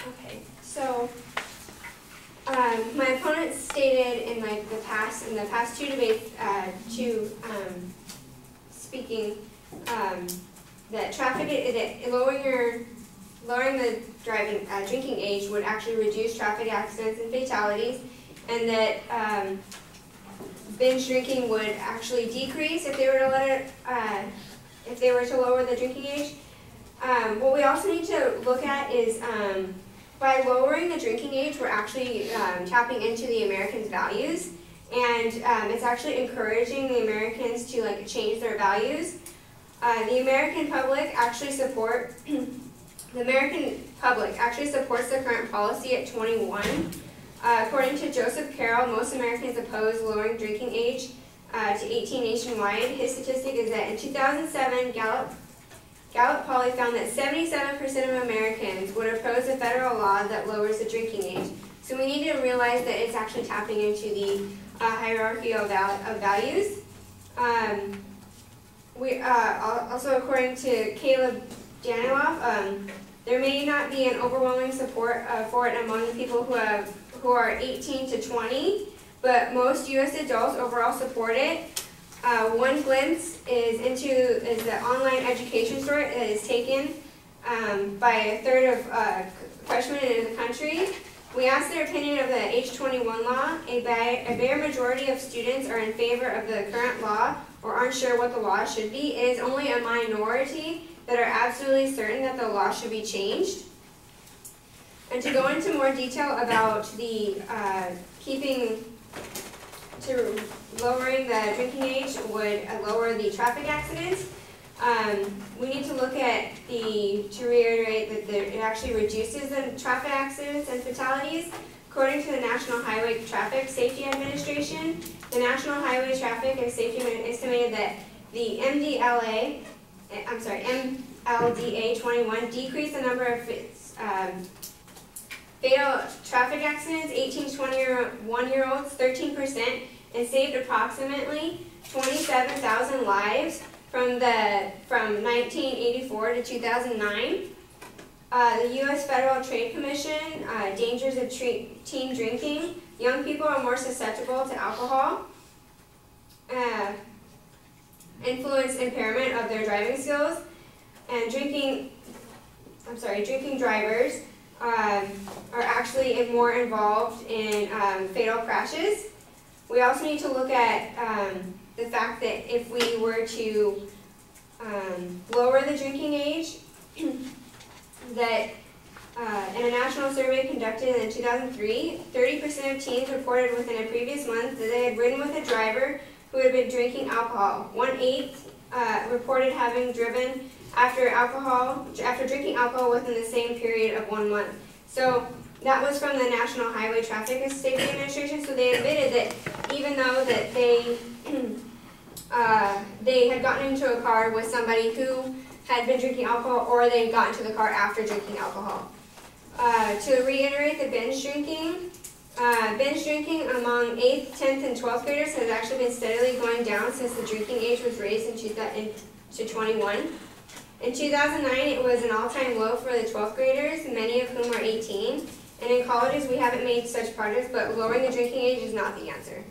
Okay, so my opponent stated in the past two debates, speaking that lowering the drinking age would actually reduce traffic accidents and fatalities, and that binge drinking would actually decrease if they were to lower the drinking age. What we also need to look at is by lowering the drinking age, we're actually tapping into the Americans' values, and it's actually encouraging the Americans to change their values. The American public actually supports the current policy at 21. According to Joseph Carroll, most Americans oppose lowering drinking age to 18 nationwide. His statistic is that in 2007, Gallup Poly found that 77% of Americans would oppose a federal law that lowers the drinking age. So we need to realize that it's actually tapping into the hierarchy of values. Also, according to Caleb Daniloff, there may not be an overwhelming support for it among the people who are 18 to 20, but most U.S. adults overall support it. One glimpse is the online education story that is taken by a third of freshmen in the country. We asked their opinion of the age 21 law. A bare majority of students are in favor of the current law or aren't sure what the law should be. It is only a minority that are absolutely certain that the law should be changed. And to go into more detail about the lowering the drinking age would lower the traffic accidents. We need to look at to reiterate that it actually reduces the traffic accidents and fatalities. According to the National Highway Traffic Safety Administration, the National Highway Traffic and Safety estimated that the MLDA 21 decreased the number of fatal traffic accidents, 18 to 21-year-olds, 13%, and saved approximately 27,000 lives from 1984 to 2009. The U.S. Federal Trade Commission, dangers of teen drinking. Young people are more susceptible to alcohol. Influence impairment of their driving skills. And drinking drivers are actually more involved in fatal crashes. We also need to look at the fact that if we were to lower the drinking age, that in a national survey conducted in 2003, 30% of teens reported within a previous month that they had ridden with a driver who had been drinking alcohol. 1/8 reported having driven after drinking alcohol within the same period of 1 month. So that was from the National Highway Traffic and Safety Administration. So they admitted that even though that they had gotten into a car with somebody who had been drinking alcohol, or they got into the car after drinking alcohol. To reiterate the binge drinking among 8th, 10th, and 12th graders has actually been steadily going down since the drinking age was raised to 21. In 2009, it was an all-time low for the 12th graders, many of whom are 18. And in colleges, we haven't made such progress, but lowering the drinking age is not the answer.